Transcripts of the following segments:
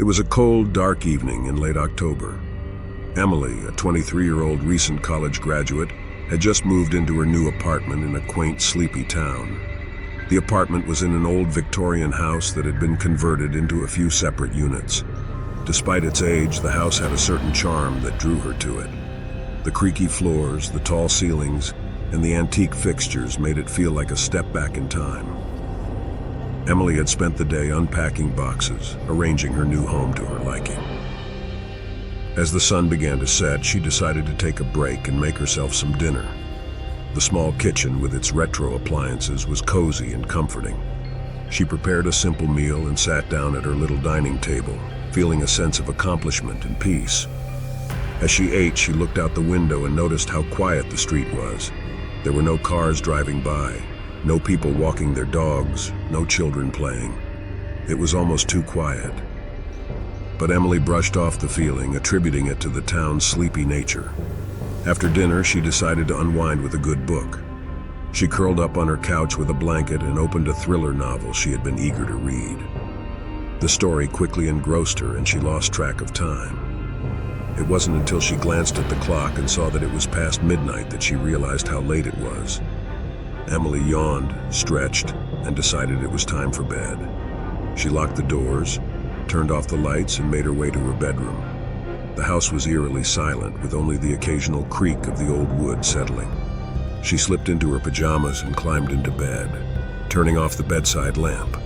It was a cold, dark evening in late October. Emily, a 23-year-old recent college graduate, had just moved into her new apartment in a quaint, sleepy town. The apartment was in an old Victorian house that had been converted into a few separate units. Despite its age, the house had a certain charm that drew her to it. The creaky floors, the tall ceilings, and the antique fixtures made it feel like a step back in time. Emily had spent the day unpacking boxes, arranging her new home to her liking. As the sun began to set, she decided to take a break and make herself some dinner. The small kitchen with its retro appliances was cozy and comforting. She prepared a simple meal and sat down at her little dining table, feeling a sense of accomplishment and peace. As she ate, she looked out the window and noticed how quiet the street was. There were no cars driving by, no people walking their dogs, no children playing. It was almost too quiet. But Emily brushed off the feeling, attributing it to the town's sleepy nature. After dinner, she decided to unwind with a good book. She curled up on her couch with a blanket and opened a thriller novel she had been eager to read. The story quickly engrossed her and she lost track of time. It wasn't until she glanced at the clock and saw that it was past midnight that she realized how late it was. Emily yawned, stretched, and decided it was time for bed. She locked the doors, turned off the lights, and made her way to her bedroom. The house was eerily silent, with only the occasional creak of the old wood settling. She slipped into her pajamas and climbed into bed, turning off the bedside lamp.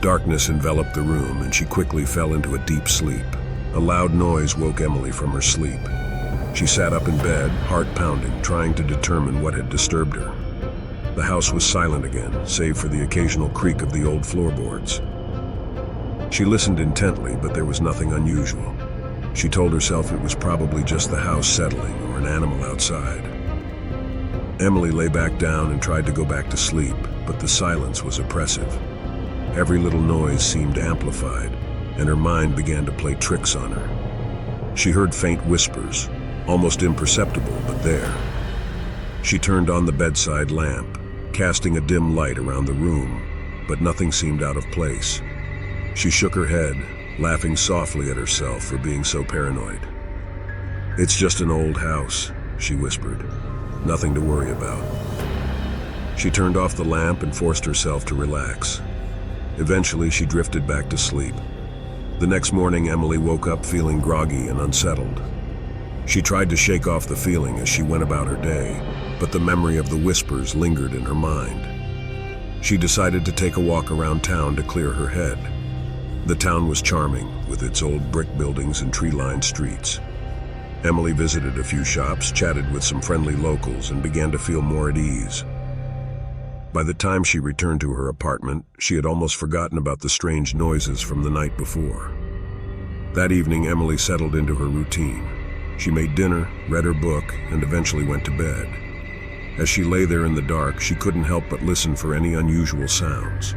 Darkness enveloped the room, and she quickly fell into a deep sleep. A loud noise woke Emily from her sleep. She sat up in bed, heart pounding, trying to determine what had disturbed her. The house was silent again, save for the occasional creak of the old floorboards. She listened intently, but there was nothing unusual. She told herself it was probably just the house settling or an animal outside. Emily lay back down and tried to go back to sleep, but the silence was oppressive. Every little noise seemed amplified, and her mind began to play tricks on her. She heard faint whispers, almost imperceptible, but there. She turned on the bedside lamp, casting a dim light around the room, but nothing seemed out of place. She shook her head, laughing softly at herself for being so paranoid. "It's just an old house," she whispered. "Nothing to worry about." She turned off the lamp and forced herself to relax. Eventually, she drifted back to sleep. The next morning, Emily woke up feeling groggy and unsettled. She tried to shake off the feeling as she went about her day, but the memory of the whispers lingered in her mind. She decided to take a walk around town to clear her head. The town was charming, with its old brick buildings and tree-lined streets. Emily visited a few shops, chatted with some friendly locals, and began to feel more at ease. By the time she returned to her apartment, she had almost forgotten about the strange noises from the night before. That evening, Emily settled into her routine. She made dinner, read her book, and eventually went to bed. As she lay there in the dark, she couldn't help but listen for any unusual sounds.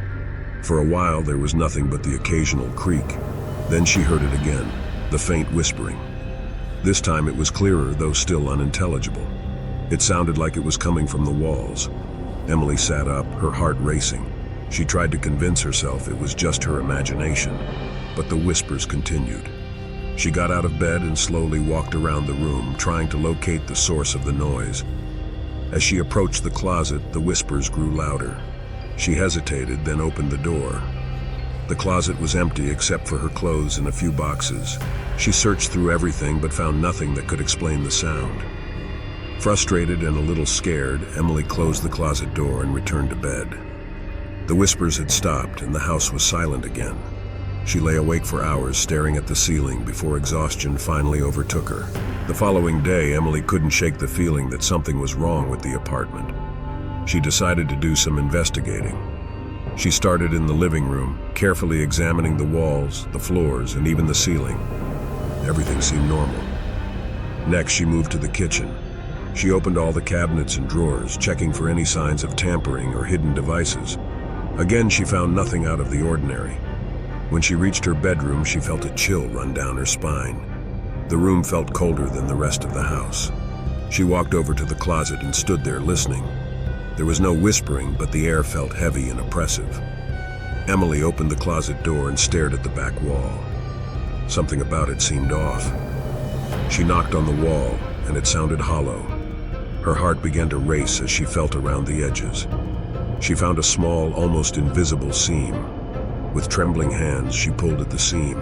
For a while, there was nothing but the occasional creak. Then she heard it again, the faint whispering. This time it was clearer, though still unintelligible. It sounded like it was coming from the walls. Emily sat up, her heart racing. She tried to convince herself it was just her imagination, but the whispers continued. She got out of bed and slowly walked around the room, trying to locate the source of the noise. As she approached the closet, the whispers grew louder. She hesitated, then opened the door. The closet was empty except for her clothes and a few boxes. She searched through everything but found nothing that could explain the sound. Frustrated and a little scared, Emily closed the closet door and returned to bed. The whispers had stopped and the house was silent again. She lay awake for hours staring at the ceiling before exhaustion finally overtook her. The following day, Emily couldn't shake the feeling that something was wrong with the apartment. She decided to do some investigating. She started in the living room, carefully examining the walls, the floors, and even the ceiling. Everything seemed normal. Next, she moved to the kitchen. She opened all the cabinets and drawers, checking for any signs of tampering or hidden devices. Again, she found nothing out of the ordinary. When she reached her bedroom, she felt a chill run down her spine. The room felt colder than the rest of the house. She walked over to the closet and stood there listening. There was no whispering, but the air felt heavy and oppressive. Emily opened the closet door and stared at the back wall. Something about it seemed off. She knocked on the wall, and it sounded hollow. Her heart began to race as she felt around the edges. She found a small, almost invisible seam. With trembling hands, she pulled at the seam,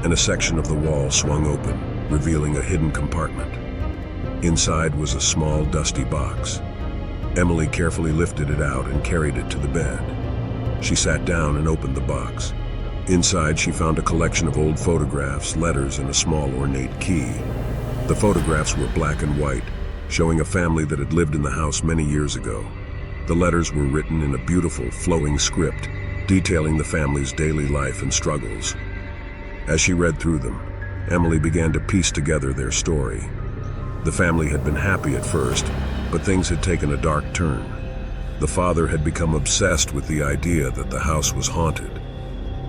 and a section of the wall swung open, revealing a hidden compartment. Inside was a small, dusty box. Emily carefully lifted it out and carried it to the bed. She sat down and opened the box. Inside, she found a collection of old photographs, letters, and a small, ornate key. The photographs were black and white, showing a family that had lived in the house many years ago. The letters were written in a beautiful, flowing script, detailing the family's daily life and struggles. As she read through them, Emily began to piece together their story. The family had been happy at first, but things had taken a dark turn. The father had become obsessed with the idea that the house was haunted.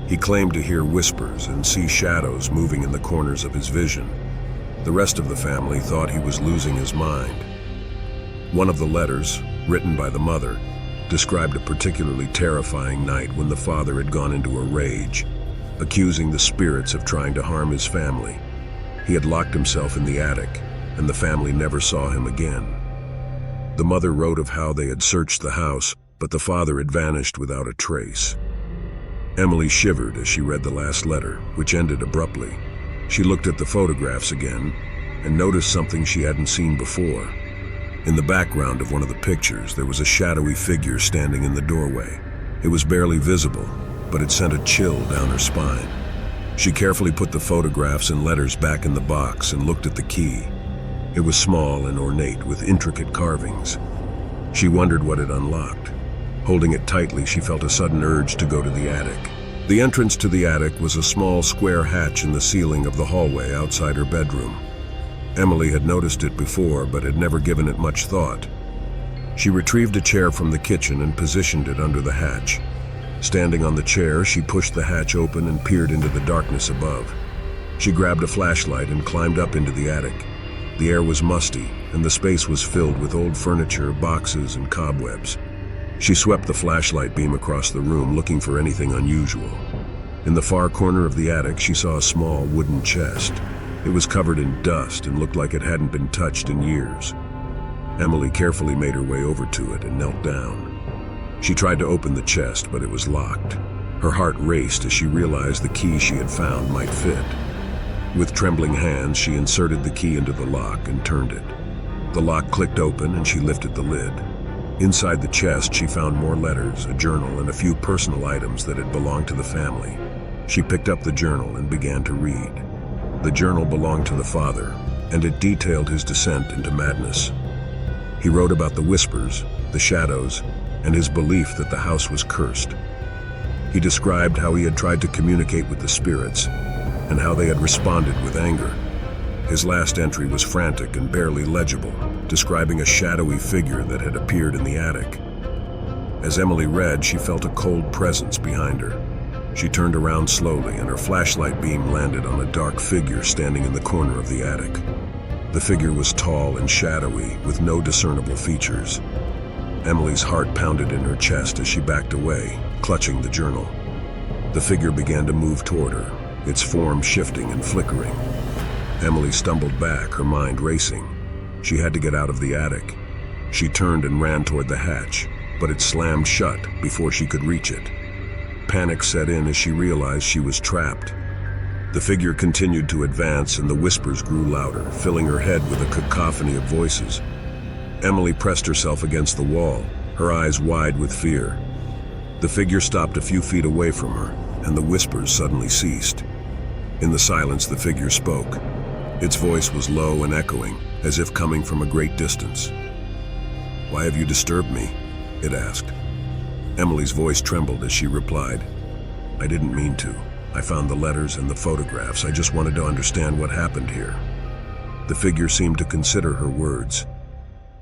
He claimed to hear whispers and see shadows moving in the corners of his vision. The rest of the family thought he was losing his mind. One of the letters, written by the mother, described a particularly terrifying night when the father had gone into a rage, accusing the spirits of trying to harm his family. He had locked himself in the attic, and the family never saw him again. The mother wrote of how they had searched the house, but the father had vanished without a trace. Emily shivered as she read the last letter, which ended abruptly. She looked at the photographs again and noticed something she hadn't seen before. In the background of one of the pictures, there was a shadowy figure standing in the doorway. It was barely visible, but it sent a chill down her spine. She carefully put the photographs and letters back in the box and looked at the key. It was small and ornate with intricate carvings. She wondered what it unlocked. Holding it tightly, she felt a sudden urge to go to the attic. The entrance to the attic was a small square hatch in the ceiling of the hallway outside her bedroom. Emily had noticed it before, but had never given it much thought. She retrieved a chair from the kitchen and positioned it under the hatch. Standing on the chair, she pushed the hatch open and peered into the darkness above. She grabbed a flashlight and climbed up into the attic. The air was musty, and the space was filled with old furniture, boxes, and cobwebs. She swept the flashlight beam across the room, looking for anything unusual. In the far corner of the attic, she saw a small wooden chest. It was covered in dust and looked like it hadn't been touched in years. Emily carefully made her way over to it and knelt down. She tried to open the chest, but it was locked. Her heart raced as she realized the key she had found might fit. With trembling hands, she inserted the key into the lock and turned it. The lock clicked open and she lifted the lid. Inside the chest, she found more letters, a journal, and a few personal items that had belonged to the family. She picked up the journal and began to read. The journal belonged to the father, and it detailed his descent into madness. He wrote about the whispers, the shadows, and his belief that the house was cursed. He described how he had tried to communicate with the spirits, and how they had responded with anger. His last entry was frantic and barely legible, describing a shadowy figure that had appeared in the attic. As Emily read, she felt a cold presence behind her. She turned around slowly, and her flashlight beam landed on a dark figure standing in the corner of the attic. The figure was tall and shadowy, with no discernible features. Emily's heart pounded in her chest as she backed away, clutching the journal. The figure began to move toward her, its form shifting and flickering. Emily stumbled back, her mind racing. She had to get out of the attic. She turned and ran toward the hatch, but it slammed shut before she could reach it. Panic set in as she realized she was trapped. The figure continued to advance, and the whispers grew louder, filling her head with a cacophony of voices. Emily pressed herself against the wall, her eyes wide with fear. The figure stopped a few feet away from her, and the whispers suddenly ceased. In the silence, the figure spoke. Its voice was low and echoing, as if coming from a great distance. "Why have you disturbed me?" it asked. Emily's voice trembled as she replied, "I didn't mean to. I found the letters and the photographs. I just wanted to understand what happened here." The figure seemed to consider her words.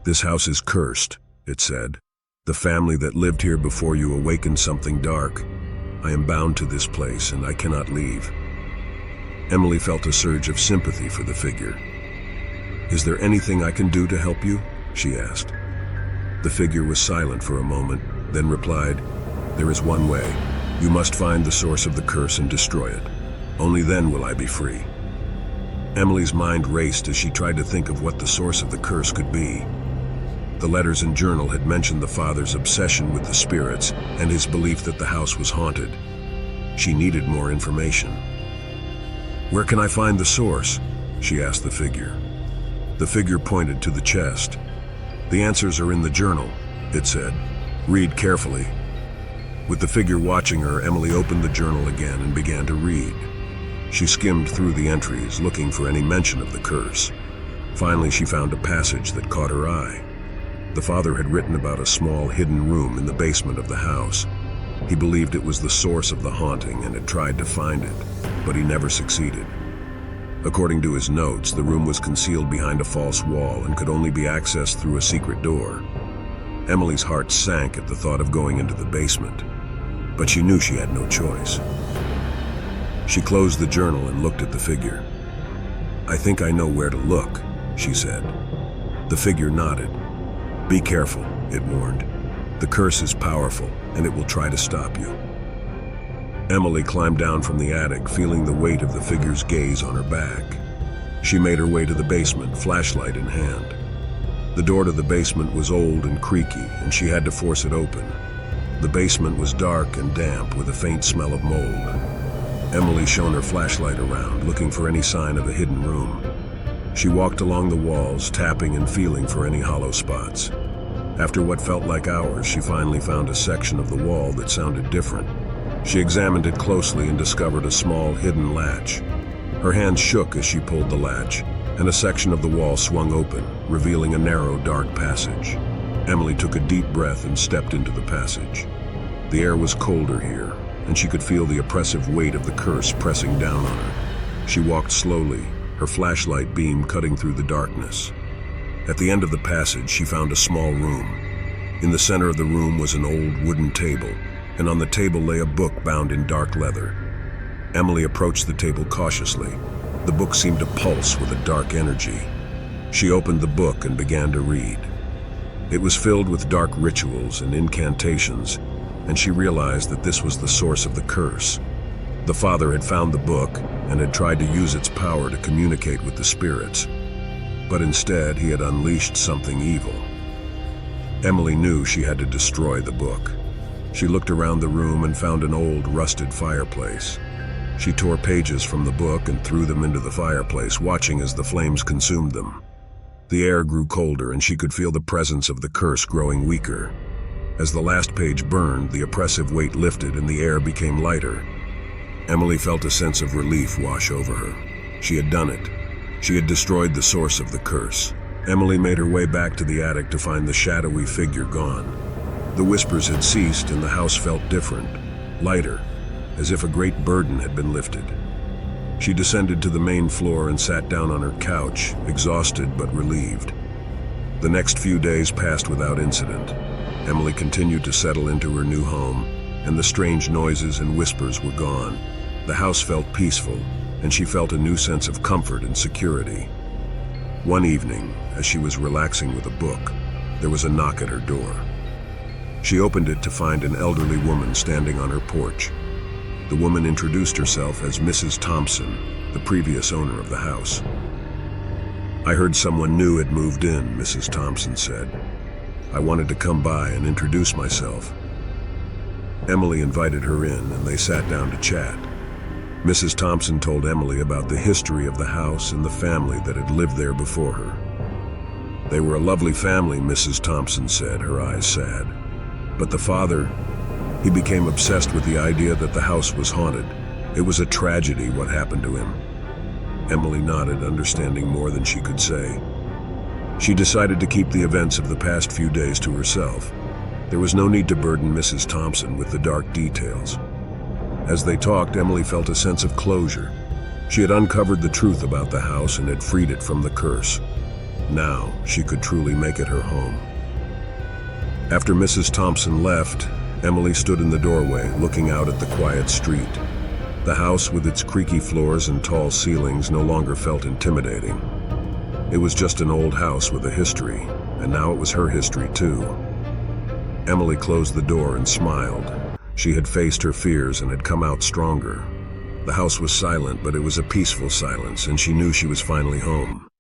"This house is cursed," it said. "The family that lived here before you awakened something dark. I am bound to this place, and I cannot leave." Emily felt a surge of sympathy for the figure. "Is there anything I can do to help you?" she asked. The figure was silent for a moment, then replied, "There is one way. You must find the source of the curse and destroy it. Only then will I be free. Emily's mind raced as she tried to think of what the source of the curse could be. The letters and journal had mentioned the father's obsession with the spirits and his belief that the house was haunted. She needed more information. "Where can I find the source?" she asked the figure. The figure pointed to the chest. "The answers are in the journal," it said. "Read carefully." With the figure watching her, Emily opened the journal again and began to read. She skimmed through the entries, looking for any mention of the curse. Finally, she found a passage that caught her eye. The father had written about a small hidden room in the basement of the house. He believed it was the source of the haunting and had tried to find it, but he never succeeded. According to his notes, the room was concealed behind a false wall and could only be accessed through a secret door. Emily's heart sank at the thought of going into the basement, but she knew she had no choice. She closed the journal and looked at the figure. "I think I know where to look," she said. The figure nodded. "Be careful," it warned. "The curse is powerful, and it will try to stop you." Emily climbed down from the attic, feeling the weight of the figure's gaze on her back. She made her way to the basement, flashlight in hand. The door to the basement was old and creaky, and she had to force it open. The basement was dark and damp, with a faint smell of mold. Emily shone her flashlight around, looking for any sign of a hidden room. She walked along the walls, tapping and feeling for any hollow spots. After what felt like hours, she finally found a section of the wall that sounded different. She examined it closely and discovered a small hidden latch. Her hands shook as she pulled the latch, and a section of the wall swung open, revealing a narrow, dark passage. Emily took a deep breath and stepped into the passage. The air was colder here, and she could feel the oppressive weight of the curse pressing down on her. She walked slowly, her flashlight beam cutting through the darkness. At the end of the passage, she found a small room. In the center of the room was an old wooden table, and on the table lay a book bound in dark leather. Emily approached the table cautiously. The book seemed to pulse with a dark energy. She opened the book and began to read. It was filled with dark rituals and incantations, and she realized that this was the source of the curse. The father had found the book and had tried to use its power to communicate with the spirits, but instead he had unleashed something evil. Emily knew she had to destroy the book. She looked around the room and found an old, rusted fireplace. She tore pages from the book and threw them into the fireplace, watching as the flames consumed them. The air grew colder, and she could feel the presence of the curse growing weaker. As the last page burned, the oppressive weight lifted and the air became lighter. Emily felt a sense of relief wash over her. She had done it. She had destroyed the source of the curse. Emily made her way back to the attic to find the shadowy figure gone. The whispers had ceased and the house felt different, lighter, as if a great burden had been lifted. She descended to the main floor and sat down on her couch, exhausted but relieved. The next few days passed without incident. Emily continued to settle into her new home, and the strange noises and whispers were gone. The house felt peaceful, and she felt a new sense of comfort and security. One evening, as she was relaxing with a book, there was a knock at her door. She opened it to find an elderly woman standing on her porch. The woman introduced herself as Mrs. Thompson, the previous owner of the house. "I heard someone new had moved in," Mrs. Thompson said. "I wanted to come by and introduce myself." Emily invited her in, and they sat down to chat. Mrs. Thompson told Emily about the history of the house and the family that had lived there before her. "They were a lovely family," Mrs. Thompson said, her eyes sad. "But the father, he became obsessed with the idea that the house was haunted. It was a tragedy what happened to him." Emily nodded, understanding more than she could say. She decided to keep the events of the past few days to herself. There was no need to burden Mrs. Thompson with the dark details. As they talked, Emily felt a sense of closure. She had uncovered the truth about the house and had freed it from the curse. Now she could truly make it her home. After Mrs. Thompson left, Emily stood in the doorway, looking out at the quiet street. The house, with its creaky floors and tall ceilings, no longer felt intimidating. It was just an old house with a history, and now it was her history too. Emily closed the door and smiled. She had faced her fears and had come out stronger. The house was silent, but it was a peaceful silence, and she knew she was finally home.